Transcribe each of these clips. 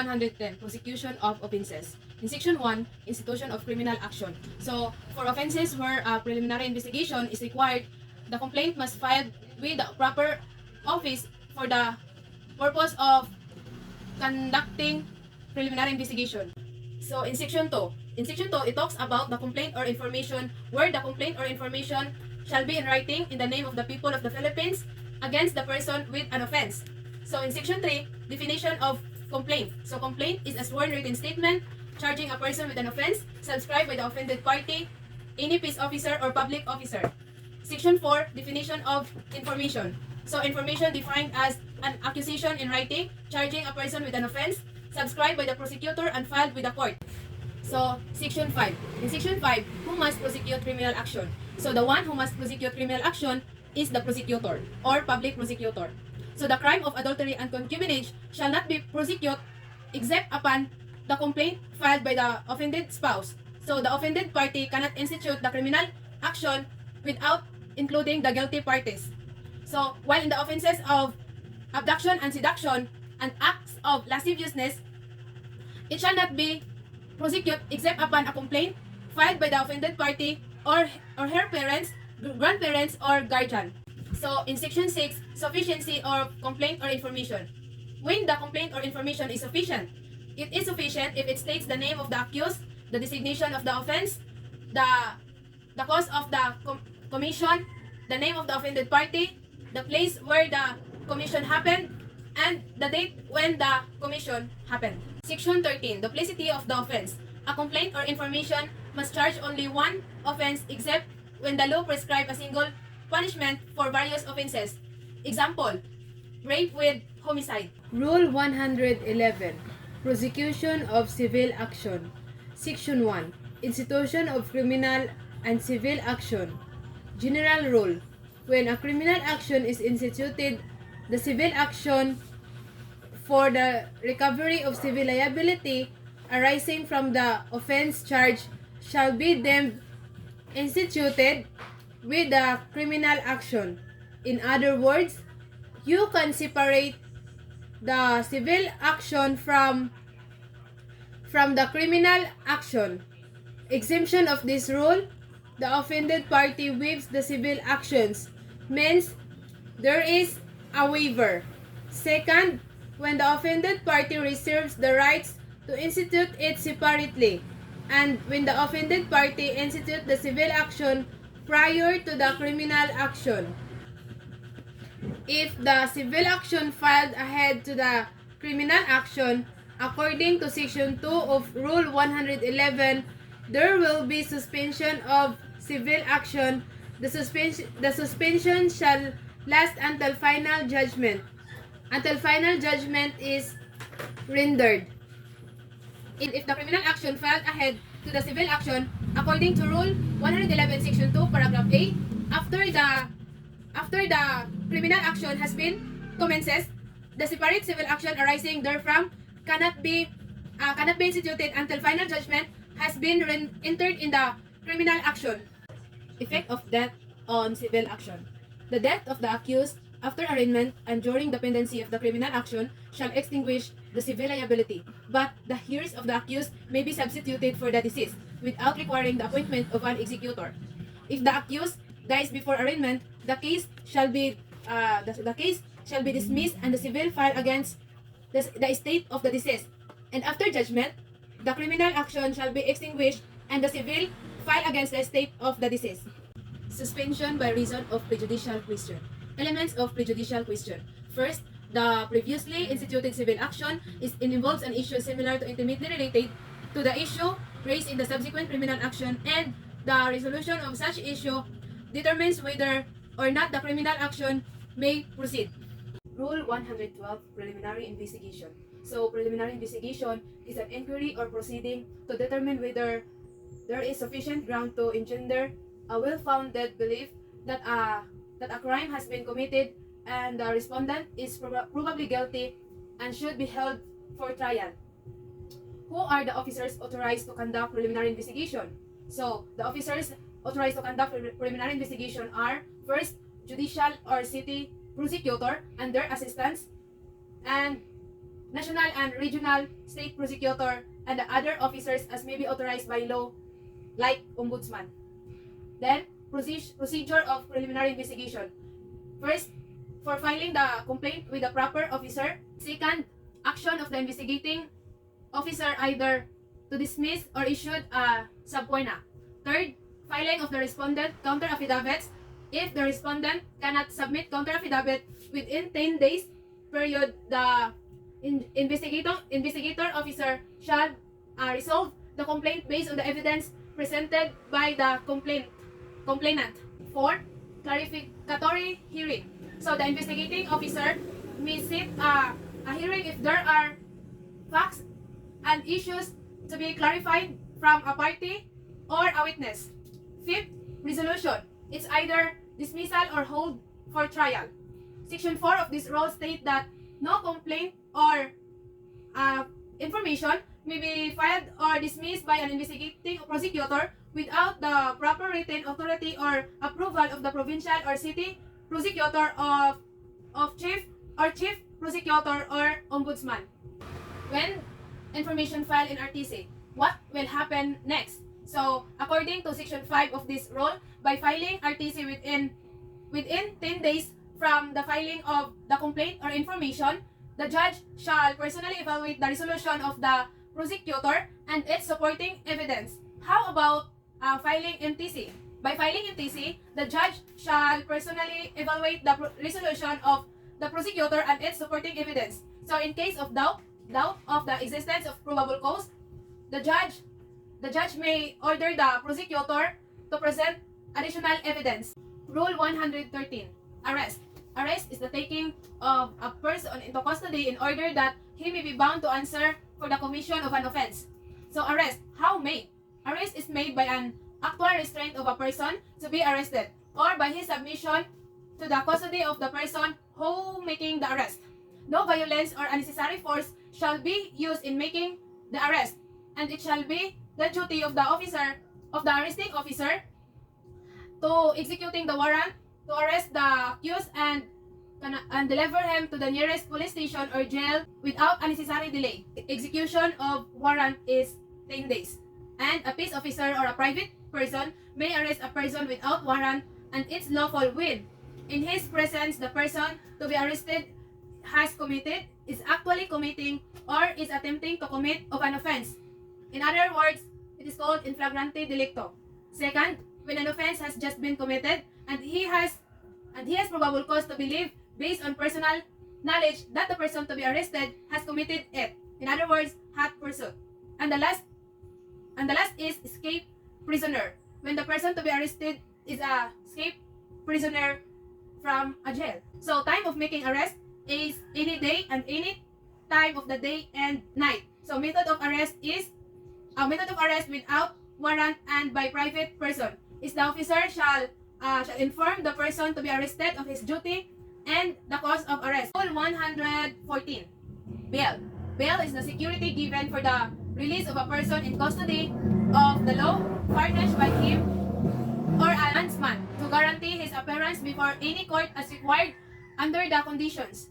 110, Prosecution of Offenses. In Section 1, Institution of Criminal Action. So, for offenses where a preliminary investigation is required, the complaint must file with the proper office for the purpose of conducting preliminary investigation. So, in Section 2, it talks about the complaint or information where the complaint or information shall be in writing in the name of the people of the Philippines against the person with an offense. So, in Section 3, definition of complaint. So, complaint is a sworn written statement charging a person with an offense subscribed by the offended party, any peace officer or public officer. Section 4, definition of information. So, information defined as an accusation in writing charging a person with an offense subscribed by the prosecutor and filed with the court. So, Section 5. In Section 5, who must prosecute criminal action? So, the one who must prosecute criminal action is the prosecutor or public prosecutor. So, the crime of adultery and concubinage shall not be prosecuted except upon the complaint filed by the offended spouse. So, the offended party cannot institute the criminal action without including the guilty parties. So, while in the offenses of abduction and seduction and acts of lasciviousness, it shall not be prosecuted except upon a complaint filed by the offended party or her parents, grandparents, or guardian. So, in Section 6, sufficiency of complaint or information. When the complaint or information is sufficient, it is sufficient if it states the name of the accused, the designation of the offense, the cause of the commission, the name of the offended party, the place where the commission happened, and the date when the commission happened. Section 13, duplicity of the offense. A complaint or information must charge only one offense except when the law prescribes a single punishment for various offenses. Example, rape with homicide. Rule 111, Prosecution of Civil Action. Section 1, Institution of Criminal and Civil Action. General Rule. When a criminal action is instituted, the civil action for the recovery of civil liability arising from the offense charge shall be deemed instituted with the criminal action. In other words, you can separate the civil action from the criminal action. Exemption of this rule, the offended party waives the civil actions, means there is a waiver. Second, when the offended party reserves the rights to institute it separately, and when the offended party institutes the civil action prior to the criminal action. If the civil action filed ahead to the criminal action, according to Section 2 of Rule 111, there will be suspension of civil action. The suspension shall last until final judgment. Until final judgment is rendered. If the criminal action filed ahead to the civil action, according to Rule 111, Section 2, Paragraph A, after the criminal action has been commences, the separate civil action arising therefrom cannot be instituted until final judgment has been entered in the criminal action. Effect of death on civil action. The death of the accused after arraignment and during the pendency of the criminal action shall extinguish the civil liability, but the heirs of the accused may be substituted for the deceased without requiring the appointment of an executor. If the accused dies before arraignment, the case shall be dismissed and the civil file against the estate of the deceased. And after judgment, the criminal action shall be extinguished and the civil file against the estate of the deceased. Suspension by reason of prejudicial question. Elements of prejudicial question. First, the previously instituted civil action involves an issue similar to intimately related to the issue raised in the subsequent criminal action, and the resolution of such issue determines whether or not the criminal action may proceed. Rule 112, Preliminary Investigation. So, preliminary investigation is an inquiry or proceeding to determine whether there is sufficient ground to engender a well-founded belief that a crime has been committed and the respondent is probably guilty and should be held for trial. Who are the officers authorized to conduct preliminary investigation? So, the officers authorized to conduct preliminary investigation are, first, judicial or city prosecutor and their assistants, and national and regional state prosecutor, and the other officers as may be authorized by law, like ombudsman. Then, procedure of preliminary investigation. First, for filing the complaint with the proper officer. Second, action of the investigating officer either to dismiss or issued a subpoena. Third, filing of the respondent counter affidavits. If the respondent cannot submit counter affidavit within 10 days period, the investigator officer shall resolve the complaint based on the evidence presented by the complainant. Fourth, clarificatory hearing. So the investigating officer may sit a hearing if there are facts and issues to be clarified from a party or a witness. Fifth, resolution. It's either dismissal or hold for trial. Section 4 of this rule states that no complaint or information may be filed or dismissed by an investigating prosecutor without the proper written authority or approval of the provincial or city prosecutor of chief prosecutor or ombudsman. When information filed in RTC, what will happen next? So, according to Section 5 of this rule, by filing RTC within 10 days from the filing of the complaint or information, the judge shall personally evaluate the resolution of the prosecutor and its supporting evidence. How about filing MTC? By filing MTC, the judge shall personally evaluate the resolution of the prosecutor and its supporting evidence. So, in case of doubt of the existence of probable cause, the judge may order the prosecutor to present additional evidence. Rule 113. Arrest. Arrest is the taking of a person into custody in order that he may be bound to answer for the commission of an offense. So arrest, how made? Arrest is made by an actual restraint of a person to be arrested or by his submission to the custody of the person who making the arrest. No violence or unnecessary force shall be used in making the arrest, and it shall be the duty of the arresting officer to executing the warrant to arrest the accused and deliver him to the nearest police station or jail without unnecessary delay. Execution of warrant is 10 days. And a peace officer or a private person may arrest a person without warrant and it's lawful when in his presence the person to be arrested has committed, is actually committing, or is attempting to commit of an offense. In other words, it is called in flagrante delicto. Second, when an offense has just been committed and he has probable cause to believe based on personal knowledge that the person to be arrested has committed it. In other words, hot pursuit. And the last is escape prisoner. When the person to be arrested is a escape prisoner from a jail. So time of making arrest is any day and any time of the day and night. So method of arrest is a method of arrest without warrant and by private person. Is the officer shall inform the person to be arrested of his duty and the cause of arrest. Rule 114. Bail. Bail is the security given for the release of a person in custody of the law furnished by him or a landsman to guarantee his appearance before any court as required under the conditions.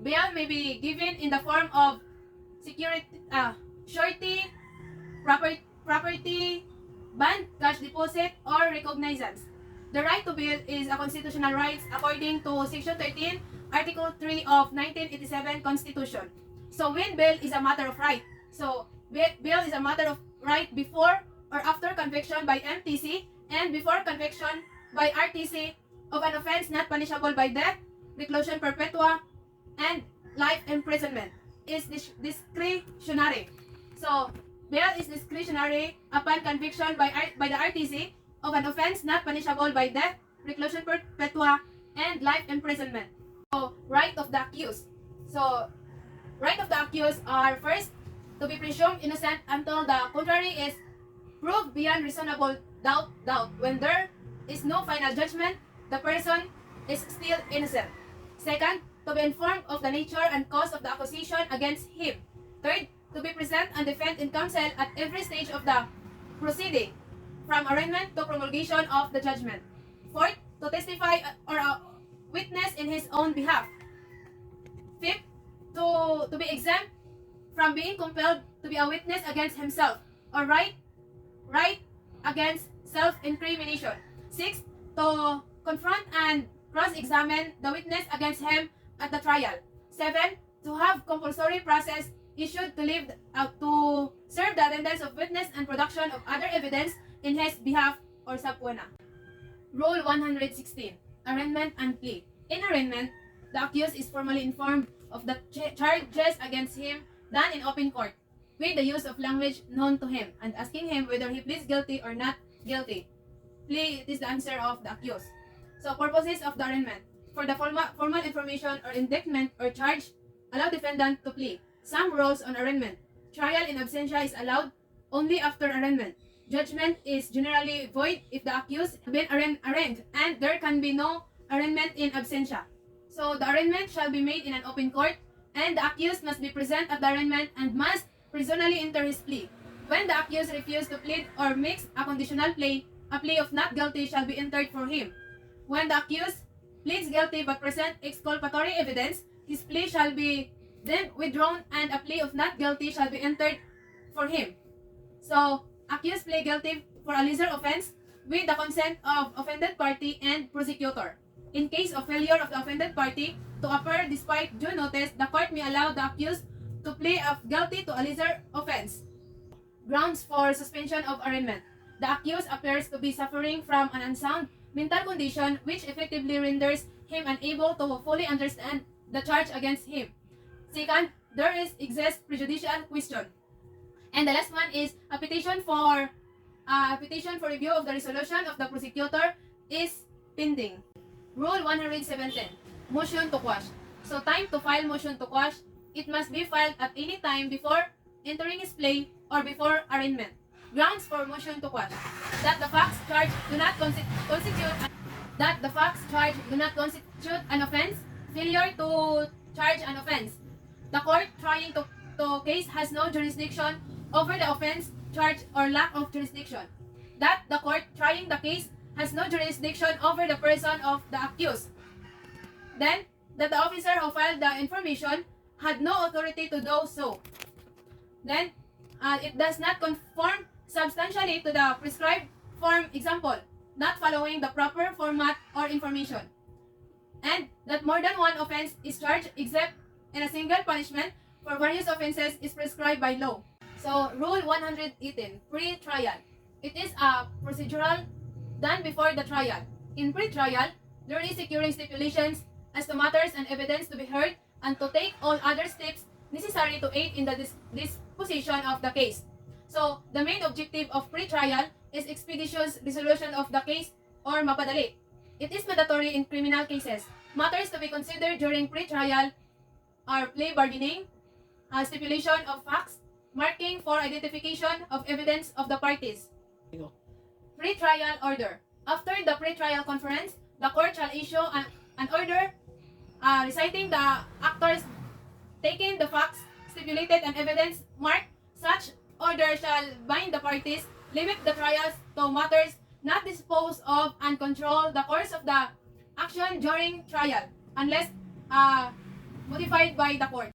Bail may be given in the form of security, surety, property, bond, cash deposit, or recognizance. The right to bail is a constitutional right according to Section 13, Article 3 of 1987 Constitution. So when bail is a matter of right, so bail is a matter of right before or after conviction by MTC and before conviction by RTC of an offense not punishable by death, reclusion perpetua, and life imprisonment is discretionary. So bail is discretionary upon conviction by the RTC of an offense not punishable by death, reclusion perpetua, and life imprisonment. So right of the accused. So right of the accused are first to be presumed innocent until the contrary is proved beyond reasonable doubt. When there is no final judgment, the person is still innocent. Second, to be informed of the nature and cause of the accusation against him. Third, to be present and defend in counsel at every stage of the proceeding, from arraignment to promulgation of the judgment. Fourth, to testify or witness in his own behalf. Fifth, to be exempt from being compelled to be a witness against himself, or right against self-incrimination. 6. To confront and cross-examine the witness against him at the trial. 7. To have compulsory process issued to to serve the attendance of witness and production of other evidence in his behalf or subpoena. Rule 116. Arraignment and plea. In arraignment, the accused is formally informed of the charges against him done in open court, with the use of language known to him, and asking him whether he pleads guilty or not guilty. Plea, it is the answer of the accused. So, purposes of the arraignment. For the formal information or indictment or charge, allow defendant to plea. Some rules on arraignment. Trial in absentia is allowed only after arraignment. Judgment is generally void if the accused has been arraigned, and there can be no arraignment in absentia. So, the arraignment shall be made in an open court, and the accused must be present at the arraignment and must personally enter his plea. When the accused refuses to plead or makes a conditional plea, a plea of not guilty shall be entered for him. When the accused pleads guilty but presents exculpatory evidence, his plea shall be then withdrawn and a plea of not guilty shall be entered for him. So, accused plead guilty for a lesser offense with the consent of offended party and prosecutor. In case of failure of the offended party to appear despite due notice, the court may allow the accused to plead guilty to a lesser offense. Grounds for suspension of arraignment. The accused appears to be suffering from an unsound mental condition which effectively renders him unable to fully understand the charge against him. Second, there exists prejudicial question. And the last one is a petition for review of the resolution of the prosecutor is pending. Rule 117. Motion to quash. So, time to file motion to quash. It must be filed at any time before entering his plea or before arraignment. Grounds for motion to quash: that the facts charged do not constitute an offense, failure to charge an offense. The court trying to case has no jurisdiction over the offense charged or lack of jurisdiction. That the court trying the case has no jurisdiction over the person of the accused. Then, that the officer who filed the information had no authority to do so. Then, it does not conform substantially to the prescribed form, example, not following the proper format or information. And that more than one offense is charged except in a single punishment for various offenses is prescribed by law. So, Rule 118, pre-trial. It is a procedural done before the trial. In pre-trial, there is securing stipulations as to matters and evidence to be heard and to take all other steps necessary to aid in the disposition of the case. So, the main objective of pre-trial is expeditious resolution of the case or mapadali. It is mandatory in criminal cases. Matters to be considered during pre-trial are plea bargaining, stipulation of facts, marking for identification of evidence of the parties. Pre-trial order. After the pre-trial conference, the court shall issue an order reciting the actors taking the facts stipulated and evidence marked. Such order shall bind the parties, limit the trials to matters not disposed of, and control the course of the action during trial unless modified by the court.